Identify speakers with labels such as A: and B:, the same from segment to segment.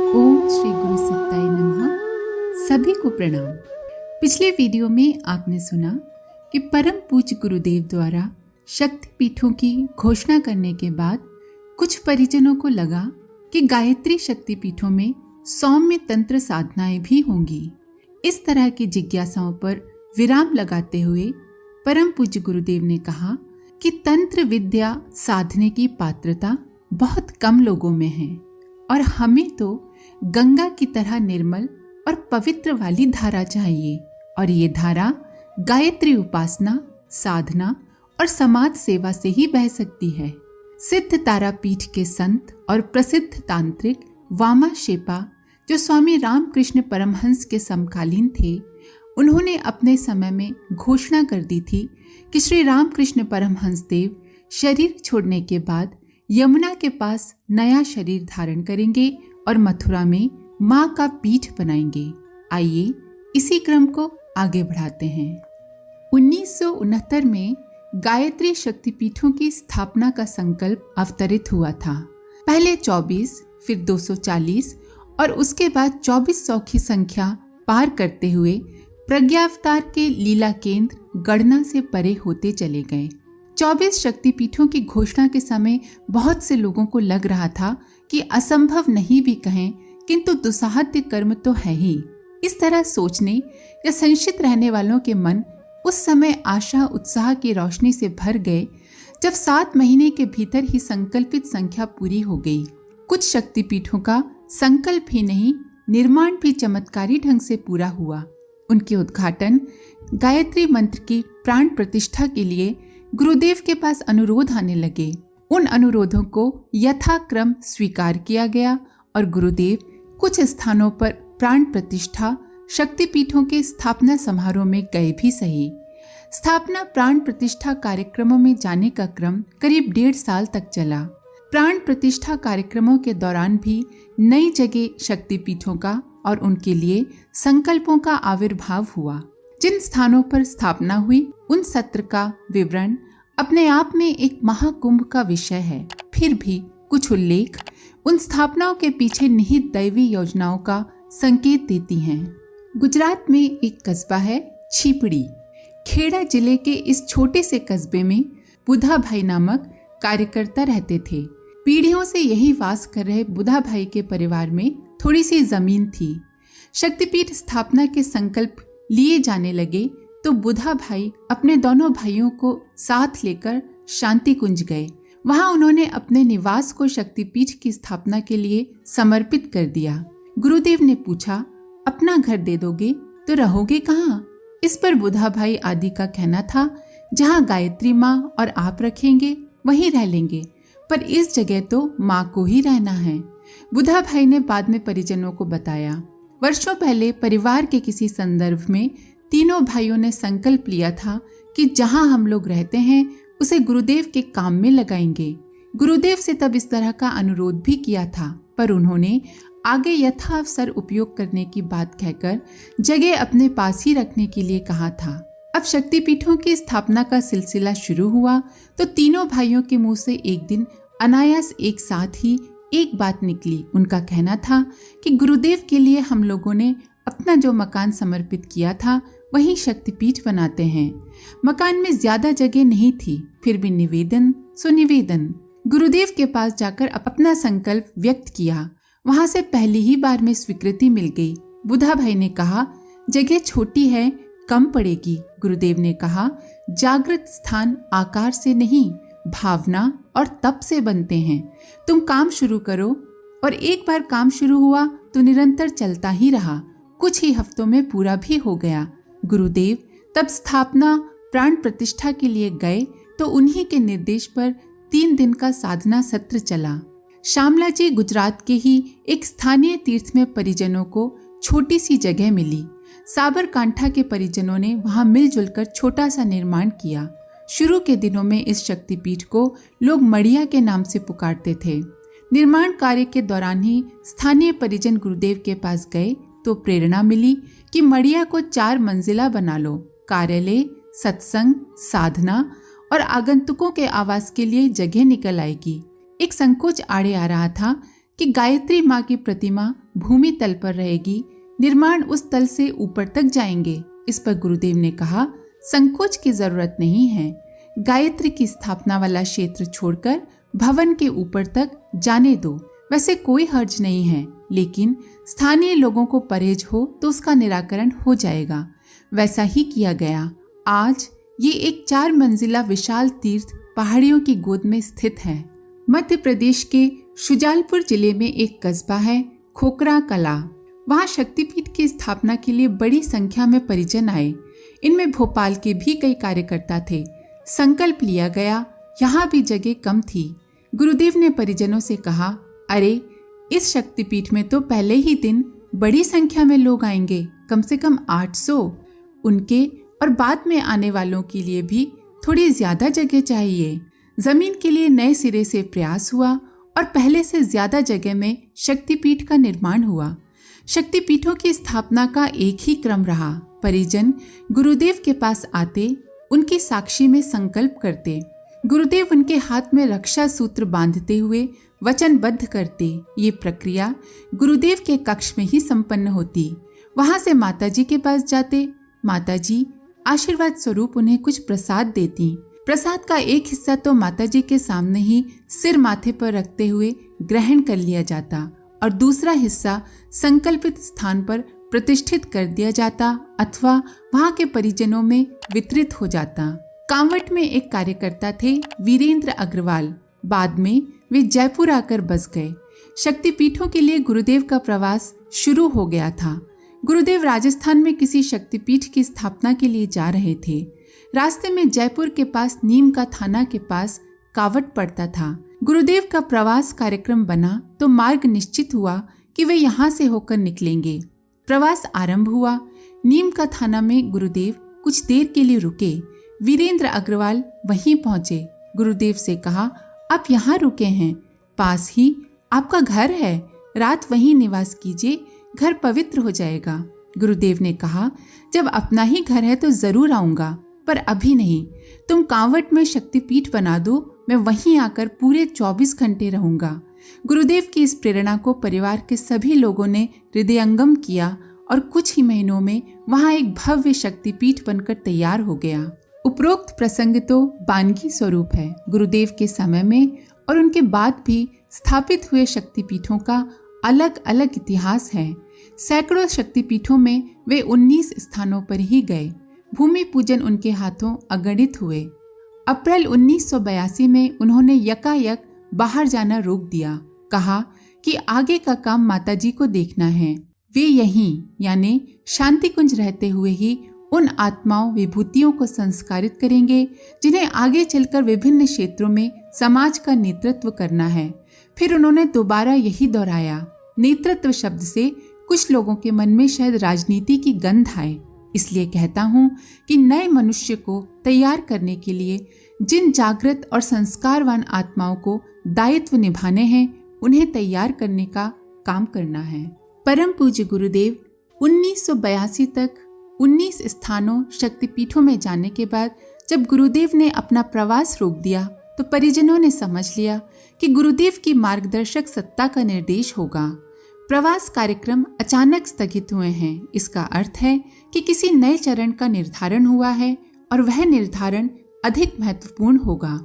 A: ओम श्री गुरु सत्ताय नमः। सभी को प्रणाम। पिछले वीडियो में आपने सुना कि परम पूज्य गुरुदेव द्वारा शक्ति पीठों की घोषणा करने के बाद कुछ परिजनों को लगा कि गायत्री शक्ति पीठों में सौम्य तंत्र साधनाएं भी होंगी। इस तरह की जिज्ञासाओं पर विराम लगाते हुए परम पूज्य गुरुदेव ने कहा कि तंत्र विद्या साधने की पात्रता बहुत कम लोगों में है और हमें तो गंगा की तरह निर्मल और पवित्र वाली धारा चाहिए, और ये धारा गायत्री उपासना, साधना और समाज सेवा से ही बह सकती है। सिद्ध तारापीठ के संत और प्रसिद्ध तांत्रिक वामा शेपा, जो स्वामी रामकृष्ण परमहंस के समकालीन थे, उन्होंने अपने समय में घोषणा कर दी थी कि श्री रामकृष्ण परमहंस देव शरीर छोड़ने के बाद यमुना के पास नया शरीर धारण करेंगे और मथुरा में माँ का पीठ बनाएंगे। आइए इसी क्रम को आगे बढ़ाते हैं। 1969 में गायत्री शक्तिपीठों की स्थापना का संकल्प अवतरित हुआ था। पहले 24, फिर 240 और उसके बाद 2400 की संख्या पार करते हुए प्रज्ञावतार के लीला केंद्र गणना से परे होते चले गए। 24 शक्तिपीठों की घोषणा के समय बहुत से लोगों को लग रहा था कि असंभव नहीं भी कहें, किंतु दुस्साध्य कर्म तो है ही। इस तरह सोचने या संशित रहने वालों के मन उस समय आशा उत्साह की रोशनी से भर गए जब 7 महीने के भीतर ही संकल्पित संख्या पूरी हो गई। कुछ शक्तिपीठों का संकल्प ही नहीं, निर्माण भी चमत्कारी ढंग से पूरा हुआ। उनके उद्घाटन, गायत्री मंत्र की प्राण प्रतिष्ठा के लिए गुरुदेव के पास अनुरोध आने लगे। उन अनुरोधों को यथाक्रम स्वीकार किया गया और गुरुदेव कुछ स्थानों पर प्राण प्रतिष्ठा शक्तिपीठों के स्थापना समारोह में गए भी सही। स्थापना प्राण प्रतिष्ठा कार्यक्रमों में जाने का क्रम करीब 1.5 साल तक चला। प्राण प्रतिष्ठा कार्यक्रमों के दौरान भी नई जगह शक्तिपीठों का और उनके लिए संकल्पों का आविर्भाव हुआ। जिन स्थानों पर स्थापना हुई उन सत्र का विवरण अपने आप में एक महाकुंभ का विषय है। फिर भी कुछ उल्लेख उन स्थापनाओं के पीछे निहित दैवी योजनाओं का संकेत देती हैं। गुजरात में एक कस्बा है छीपड़ी। खेड़ा जिले के इस छोटे से कस्बे में बुधा भाई नामक कार्यकर्ता रहते थे। पीढ़ियों से यही वास कर रहे बुधा भाई के परिवार में थोड़ी सी जमीन थी। शक्तिपीठ स्थापना के संकल्प लिए जाने लगे तो बुधा भाई अपने दोनों भाइयों को साथ लेकर शांति कुंज गए। वहां उन्होंने अपने निवास को शक्तिपीठ की स्थापना के लिए समर्पित कर दिया। गुरुदेव ने पूछा, अपना घर दे दोगे तो रहोगे कहाँ? इस पर बुधा भाई आदि का कहना था, जहाँ गायत्री माँ और आप रखेंगे वहीं रह लेंगे, पर इस जगह तो माँ को ही रहना है। बुधा भाई ने बाद में परिजनों को बताया, वर्षों पहले परिवार के किसी संदर्भ में तीनों भाइयों ने संकल्प लिया था कि जहां हम लोग रहते हैं उसे गुरुदेव के काम में लगाएंगे। गुरुदेव से तब इस तरह का अनुरोध भी किया था, पर उन्होंने आगे यथावसर उपयोग करने की बात कहकर जगह अपने पास ही रखने के लिए कहा था। अब शक्तिपीठों की स्थापना का सिलसिला शुरू हुआ तो तीनों भाइयों के मुंह से एक दिन अनायास एक साथ ही एक बात निकली। उनका कहना था कि गुरुदेव के लिए हम लोगों ने अपना जो मकान समर्पित किया था वहीं शक्तिपीठ बनाते हैं। मकान में ज्यादा जगह नहीं थी, फिर भी निवेदन सो निवेदन। गुरुदेव के पास जाकर अपना संकल्प व्यक्त किया। वहां से पहली ही बार में स्वीकृति मिल गई। बुधा भाई ने कहा, जगह छोटी है, कम पड़ेगी। गुरुदेव ने कहा, जागृत स्थान आकार से नहीं, भावना और तप से बनते हैं। तुम काम शुरू करो। और एक बार काम शुरू हुआ तो निरंतर चलता ही रहा। कुछ ही हफ्तों में पूरा भी हो गया। गुरुदेव तब स्थापना प्राण प्रतिष्ठा के लिए गए तो उन्हीं के निर्देश पर 3 दिन का साधना सत्र चला। श्यामला जी गुजरात के ही एक स्थानीय तीर्थ में परिजनों को छोटी सी जगह मिली। साबरकांठा के परिजनों ने वहां मिलजुल कर छोटा सा निर्माण किया। शुरू के दिनों में इस शक्तिपीठ को लोग मड़िया के नाम से पुकारते थे। निर्माण कार्य के दौरान ही स्थानीय परिजन गुरुदेव के पास गए तो प्रेरणा मिली कि मड़िया को 4 मंजिला बना लो। कार्यालय, सत्संग, साधना और आगंतुकों के आवास के लिए जगह निकल आएगी। एक संकोच आड़े आ रहा था कि गायत्री माँ की प्रतिमा भूमि तल पर रहेगी, निर्माण उस तल से ऊपर तक जाएंगे। इस पर गुरुदेव ने कहा, संकोच की जरूरत नहीं है। गायत्री की स्थापना वाला क्षेत्र छोड़कर भवन के ऊपर तक जाने दो। वैसे कोई हर्ज नहीं है, लेकिन स्थानीय लोगों को परहेज हो तो उसका निराकरण हो जाएगा। वैसा ही किया गया। आज ये एक 4 मंजिला विशाल तीर्थ पहाड़ियों की गोद में स्थित है। मध्य प्रदेश के शुजालपुर जिले में एक कस्बा है खोखरा कला। वहाँ शक्तिपीठ की स्थापना के लिए बड़ी संख्या में परिजन आए। इनमें भोपाल के भी कई कार्यकर्ता थे। संकल्प लिया गया, यहाँ भी जगह कम थी। गुरुदेव ने परिजनों से कहा, अरे इस शक्तिपीठ में तो पहले ही दिन बड़ी संख्या में लोग आएंगे, कम से कम 800। उनके और बाद में आने वालों के लिए भी थोड़ी ज्यादा जगह चाहिए। जमीन के लिए नए सिरे से प्रयास हुआ और पहले से ज्यादा जगह में शक्तिपीठ का निर्माण हुआ। शक्तिपीठों की स्थापना का एक ही क्रम रहा। परिजन गुरुदेव के पास आते, उनकी साक्षी में संकल्प करते। गुरुदेव उनके हाथ में रक्षा सूत्र बांधते हुए वचनबद्ध करते। ये प्रक्रिया गुरुदेव के कक्ष में ही संपन्न होती। वहां से माताजी के पास जाते। माताजी आशीर्वाद स्वरूप उन्हें कुछ प्रसाद देती। प्रसाद का एक हिस्सा तो माताजी के सामने ही सिर माथे पर रखते हुए ग्रहण कर लिया जाता और दूसरा हिस्सा संकल्पित स्थान पर प्रतिष्ठित कर दिया जाता अथवा वहां के परिजनों में वितरित हो जाता। कांवट में एक कार्यकर्ता थे वीरेंद्र अग्रवाल। बाद में वे जयपुर आकर बस गए। शक्तिपीठों के लिए गुरुदेव का प्रवास शुरू हो गया था। गुरुदेव राजस्थान में किसी शक्तिपीठ की स्थापना के लिए जा रहे थे। रास्ते में जयपुर के पास नीम का थाना के पास कावट पड़ता था। गुरुदेव का प्रवास कार्यक्रम बना तो मार्ग निश्चित हुआ कि वे यहाँ से होकर निकलेंगे। प्रवास आरंभ हुआ। नीम का थाना में गुरुदेव कुछ देर के लिए रुके। वीरेंद्र अग्रवाल वहीं पहुंचे। गुरुदेव से कहा, आप यहाँ रुके हैं, पास ही आपका घर है, रात वहीं निवास कीजिए, घर पवित्र हो जाएगा। गुरुदेव ने कहा, जब अपना ही घर है तो जरूर आऊंगा, पर अभी नहीं। तुम कांवट में शक्तिपीठ बना दो, मैं वहीं आकर पूरे 24 घंटे रहूंगा। गुरुदेव की इस प्रेरणा को परिवार के सभी लोगों ने हृदयंगम किया और कुछ ही महीनों में वहां एक भव्य शक्तिपीठ बनकर तैयार हो गया। उपरोक्त प्रसंग तो बानगी स्वरूप है। गुरुदेव के समय में और उनके बाद भी स्थापित हुए शक्तिपीठों का अलग अलग इतिहास है। सैकड़ों शक्तिपीठों में वे 19 स्थानों पर ही गए। भूमि पूजन उनके हाथों अगणित हुए। अप्रैल 1982 में उन्होंने यकायक बाहर जाना रोक दिया। कहा कि आगे का काम माताजी को देखना है। वे यहीं यानी शांति कुंज रहते हुए ही उन आत्माओं विभूतियों को संस्कारित करेंगे जिन्हें आगे चलकर विभिन्न क्षेत्रों में समाज का नेतृत्व करना है। फिर उन्होंने दोबारा यही दोहराया। नेतृत्व शब्द से कुछ लोगों के मन में शायद राजनीति की गंध आए, इसलिए कहता हूँ कि नए मनुष्य को तैयार करने के लिए जिन जागृत और संस्कारवान आत्माओं को दायित्व निभाने हैं, उन्हें तैयार करने का काम करना है। परम पूज्य गुरुदेव 1982 तक 19 स्थानों शक्तिपीठों में जाने के बाद जब गुरुदेव ने अपना प्रवास रोक दिया तो परिजनों ने समझ लिया कि गुरुदेव की मार्गदर्शक सत्ता का निर्देश होगा। प्रवास कार्यक्रम अचानक स्थगित हुए हैं। इसका अर्थ है कि किसी नए चरण का निर्धारण हुआ है और वह निर्धारण अधिक महत्वपूर्ण होगा।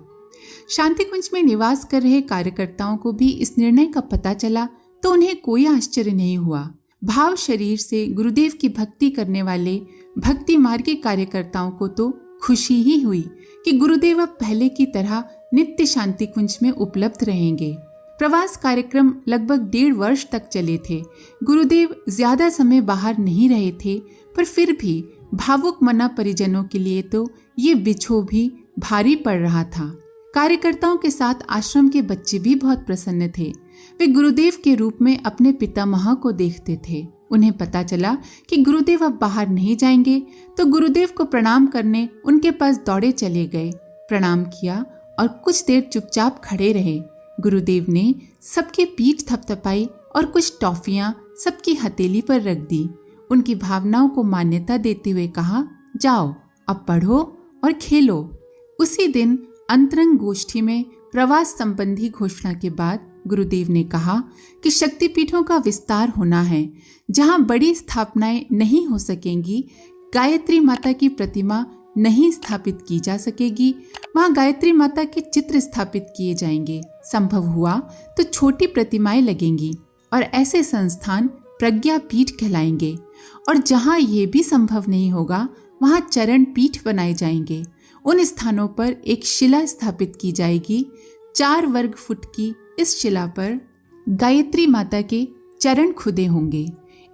A: शांति कुंज में निवास कर रहे कार्यकर्ताओं को भी इस निर्णय का पता चला तो उन्हें कोई आश्चर्य नहीं हुआ। भाव शरीर से गुरुदेव की भक्ति करने वाले भक्ति मार्गी कार्यकर्ताओं को तो खुशी ही हुई कि गुरुदेव अब पहले की तरह नित्य शांति कुंज में उपलब्ध रहेंगे। प्रवास कार्यक्रम लगभग 1.5 वर्ष तक चले थे। गुरुदेव ज्यादा समय बाहर नहीं रहे थे, पर फिर भी भावुक मना परिजनों के लिए तो ये बिछोह भी भारी पड़ रहा था। कार्यकर्ताओं के साथ आश्रम के बच्चे भी बहुत प्रसन्न थे। वे गुरुदेव के रूप में अपने पितामह को देखते थे। उन्हें पता चला कि गुरुदेव अब बाहर नहीं जाएंगे तो गुरुदेव को प्रणाम करने उनके पास दौड़े चले गए। प्रणाम किया और कुछ देर चुपचाप खड़े रहे। गुरुदेव ने सबकी पीठ थपथपाई और कुछ टॉफियां सबकी हथेली पर रख दी। उनकी भावनाओं को मान्यता देते हुए कहा, जाओ अब पढ़ो और खेलो। उसी दिन अंतरंग गोष्ठी में प्रवास संबंधी घोषणा के बाद गुरुदेव ने कहा कि शक्तिपीठों का विस्तार होना है। जहां बड़ी स्थापनाएं नहीं हो सकेंगी, गायत्री माता की प्रतिमा नहीं स्थापित की जा सकेगी, वहां गायत्री माता के चित्र स्थापित किए जाएंगे। संभव हुआ तो छोटी प्रतिमाएं लगेंगी और ऐसे संस्थान प्रज्ञा पीठ कहलाएंगे। और जहां ये भी संभव नहीं होगा, वहां चरण पीठ बनाए जाएंगे। उन स्थानों पर एक शिला स्थापित की जाएगी। 4 वर्ग फुट की इस शिला पर गायत्री माता के चरण खुदे होंगे।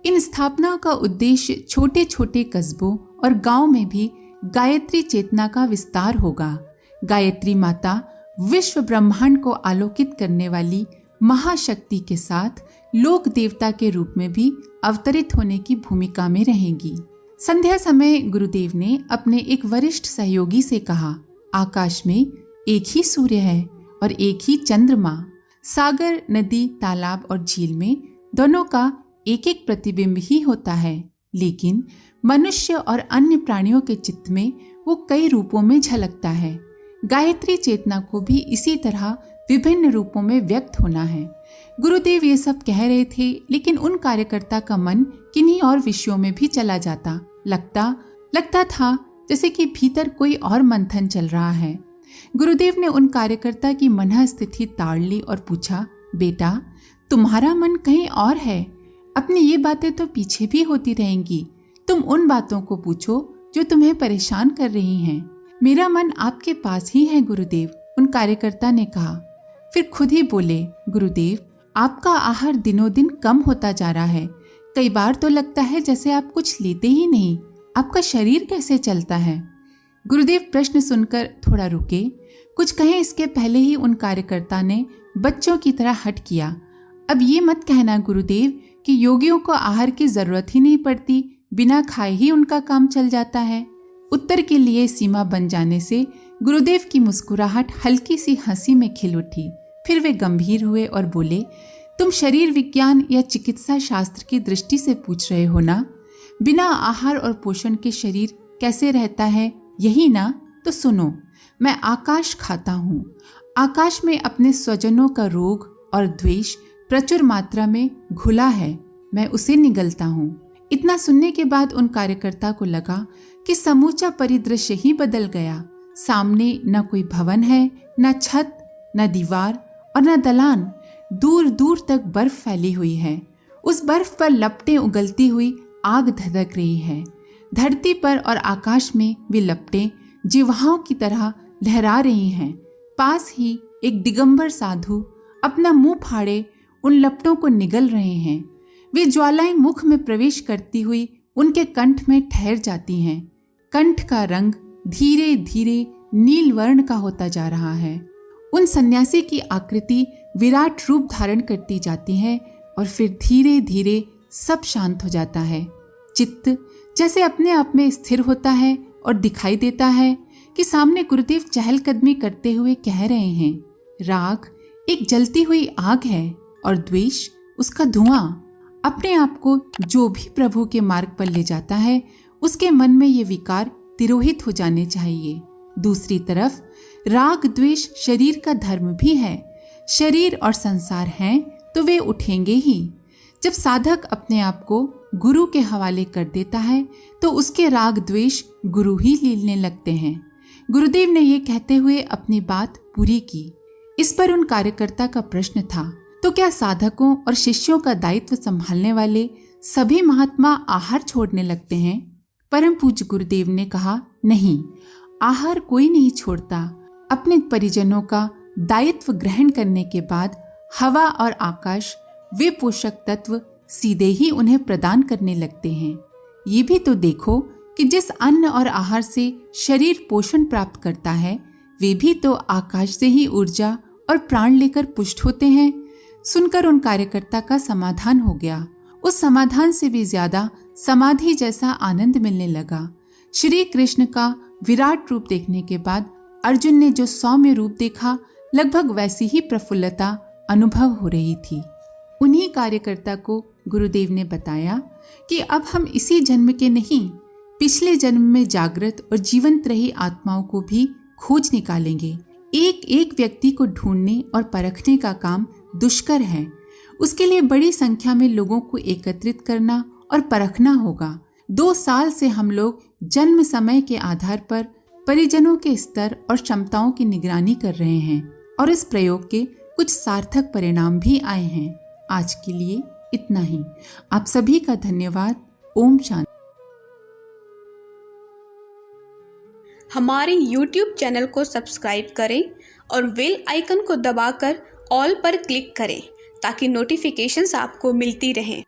A: इन स्थापनाओं का उद्देश्य छोटे छोटे कस्बों और गांव में भी गायत्री चेतना का विस्तार होगा। गायत्री माता विश्व ब्रह्मांड को आलोकित करने वाली महाशक्ति के साथ लोक देवता के रूप में भी अवतरित होने की भूमिका में रहेंगी। संध्या समय गुरुदेव ने अपने एक वरिष्ठ सहयोगी से कहा, आकाश में एक ही सूर्य है और एक ही चंद्रमा। सागर, नदी, तालाब और झील में दोनों का एक एक प्रतिबिंब ही होता है, लेकिन मनुष्य और अन्य प्राणियों के चित्त में वो कई रूपों में झलकता है। गायत्री चेतना को भी इसी तरह विभिन्न रूपों में व्यक्त होना है। गुरुदेव ये सब कह रहे थे, लेकिन उन कार्यकर्ता का मन किन्हीं और विषयों में भी चला जाता। लगता था जैसे कि भीतर कोई और मंथन चल रहा है। गुरुदेव ने उन कार्यकर्ता की मन स्थिति ताड़ ली और पूछा, बेटा, तुम्हारा मन कहीं और है। अपनी ये बातें तो पीछे भी होती रहेंगी। तुम उन बातों को पूछो जो तुम्हें परेशान कर रही हैं। मेरा मन आपके पास ही है गुरुदेव, उन कार्यकर्ता ने कहा। फिर खुद ही बोले, गुरुदेव, आपका आहार दिनों दिन कम होता जा रहा है। कई बार तो लगता है जैसे आप कुछ लेते ही नहीं। आपका शरीर कैसे चलता है? गुरुदेव प्रश्न सुनकर थोड़ा रुके। कुछ कहें इसके पहले ही उन कार्यकर्ता ने बच्चों की तरह हट किया। अब ये मत कहना गुरुदेव कि योगियों को आहार की जरूरत ही नहीं पड़ती, बिना खाए ही उनका काम चल जाता है। उत्तर के लिए सीमा बन जाने से गुरुदेव की मुस्कुराहट हल्की सी हंसी में खिल उठी। फिर वे गंभीर हुए और बोले, तुम शरीर विज्ञान या चिकित्सा शास्त्र की दृष्टि से पूछ रहे हो ना? बिना आहार और पोषण के शरीर कैसे रहता है, यही ना? तो सुनो, मैं आकाश खाता हूँ। आकाश में अपने स्वजनों का रोग और द्वेष प्रचुर मात्रा में घुला है, मैं उसे निगलता हूँ। इतना सुनने के बाद उन कार्यकर्ता को लगा कि समूचा परिदृश्य ही बदल गया। सामने न कोई भवन है, न छत, न दीवार और न दलान। दूर दूर तक बर्फ फैली हुई है। उस बर्फ पर लपटें उगलती हुई आग धधक रही है। धरती पर और आकाश में वे लपटें जिह्वाओं की तरह लहरा रही हैं। पास ही एक दिगंबर साधु अपना मुंह फाड़े उन लपटों को निगल रहे हैं। वे ज्वालाएं मुख में प्रवेश करती हुई उनके कंठ में ठहर जाती हैं। कंठ का रंग धीरे धीरे नील वर्ण का होता जा रहा है। उन सन्यासी की आकृति विराट रूप धारण करती जाती है और फिर धीरे धीरे सब शांत हो जाता है। चित्त जैसे अपने आप में स्थिर होता है और दिखाई देता है कि सामने गुरुदेव चहलकदमी करते हुए कह रहे हैं। राग एक जलती हुई आग है और द्वेष उसका धुआं। अपने आप को जो भी प्रभु के मार्ग पर ले जाता है, उसके मन में ये विकार तिरोहित हो जाने चाहिए। दूसरी तरफ राग द्वेष शरीर का धर्म भी है। शरीर और संसार हैं तो वे उठेंगे ही। जब साधक अपने आप को गुरु के हवाले कर देता है तो उसके राग द्वेष गुरु ही लीलने लगते हैं। गुरुदेव ने ये कहते हुए अपनी बात पूरी की। इस पर उन कार्यकर्ता का प्रश्न था, तो क्या साधकों और शिष्यों का दायित्व संभालने वाले सभी महात्मा आहार छोड़ने लगते हैं? परम पूज्य गुरुदेव ने कहा, नहीं, आहार कोई नहीं छोड़ता। अपने परिजनों का दायित्व ग्रहण करने के बाद हवा और आकाश वे पोषक तत्व सीधे ही उन्हें प्रदान करने लगते हैं। ये भी तो देखो कि जिस अन्न और आहार से शरीर पोषण प्राप्त करता है, वे भी तो आकाश से ही ऊर्जा और प्राण लेकर पुष्ट होते हैं। सुनकर उन कार्यकर्ता का समाधान हो गया। उस समाधान से भी ज्यादा समाधि जैसा आनंद मिलने लगा। श्री कृष्ण का विराट रूप देखने के बाद अर्जुन ने जो सौम्य रूप देखा, लगभग वैसी ही प्रफुल्लता अनुभव हो रही थी। उन्हीं कार्यकर्ता को गुरुदेव ने बताया कि अब हम इसी जन्म के नहीं, पिछले जन्म में जागृत और जीवंत रही आत्माओं को भी खोज निकालेंगे। एक एक व्यक्ति को ढूंढने और परखने का काम दुष्कर है। उसके लिए बड़ी संख्या में लोगों को एकत्रित करना और परखना होगा। 2 साल से हम लोग जन्म समय के आधार पर परिजनों के स्तर और क्षमताओं की निगरानी कर रहे हैं और इस प्रयोग के कुछ सार्थक परिणाम भी आए हैं। आज के लिए इतना ही। आप सभी का धन्यवाद। ओम शांति।
B: हमारे YouTube चैनल को सब्सक्राइब करें और बेल आइकन को दबाकर ऑल पर क्लिक करें ताकि नोटिफिकेशंस आपको मिलती रहें।